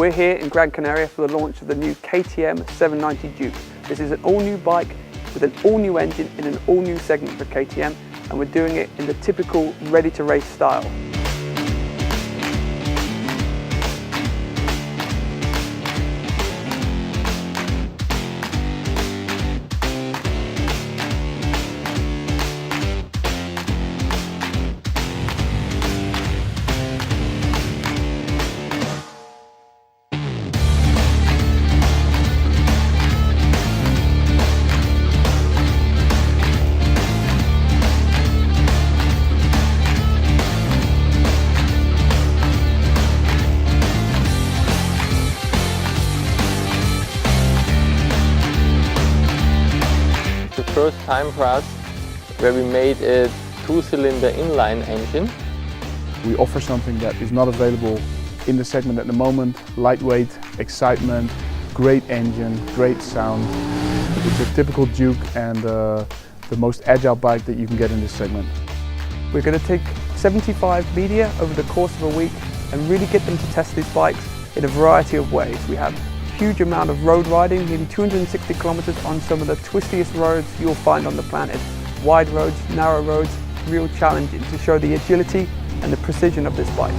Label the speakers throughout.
Speaker 1: We're here in Gran Canaria for the launch of the new KTM 790 Duke. This is an all-new bike with an all-new engine in an all-new segment for KTM, and we're doing it in the typical ready-to-race style.
Speaker 2: First time for us where we made a two-cylinder inline engine.
Speaker 3: We offer something that is not available in the segment at the moment. Lightweight, excitement, great engine, great sound. It's a typical Duke and the most agile bike that you can get in this segment.
Speaker 1: We're going to take 75 media over the course of a week and really get them to test these bikes in a variety of ways. We have huge amount of road riding, nearly 260 kilometers on some of the twistiest roads you'll find on the planet. Wide roads, narrow roads, real challenging to show the agility and the precision of this bike.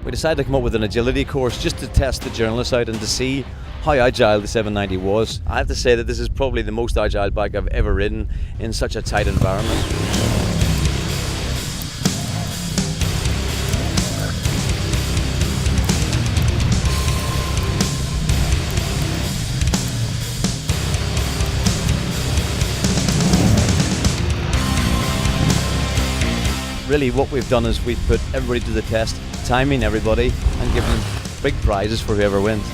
Speaker 4: We decided to come up with an agility course just to test the journalists out and to see how agile the 790 was. I have to say that this is probably the most agile bike I've ever ridden in such a tight environment. Really what we've done is we've put everybody to the test, timing everybody and giving them big prizes for whoever wins.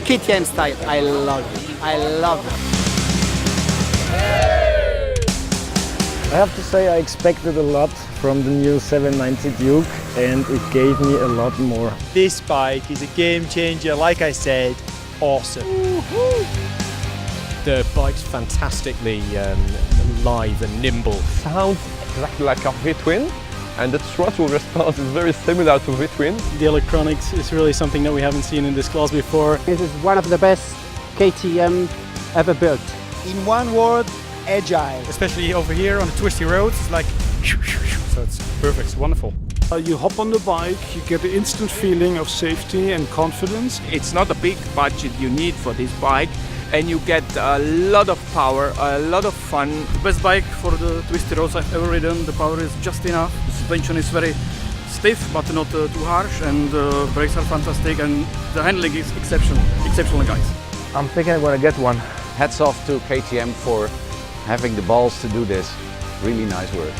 Speaker 5: KTM style, I love it. I love it.
Speaker 6: I have to say I expected a lot from the new 790 Duke and it gave me a lot more.
Speaker 7: This bike is a game changer, like I said, awesome.
Speaker 8: The bike's fantastically live and nimble.
Speaker 2: Sounds exactly like a V-twin, and the throttle response is very similar to V-twin.
Speaker 7: The electronics is really something that we haven't seen in this class before.
Speaker 5: This is one of the best KTM ever built.
Speaker 9: In one word, agile.
Speaker 7: Especially over here on the twisty roads, it's like so it's perfect, it's wonderful.
Speaker 10: You hop on the bike, you get the instant feeling of safety and confidence.
Speaker 11: It's not a big budget you need for this bike, and you get a lot of power, a lot of fun.
Speaker 7: The best bike for the twisty roads I've ever ridden. The power is just enough. The suspension is very stiff but not too harsh, and the brakes are fantastic, and the handling is exceptional guys.
Speaker 2: I'm thinking I'm gonna get one.
Speaker 12: Hats off to KTM for having the balls to do this. Really nice work.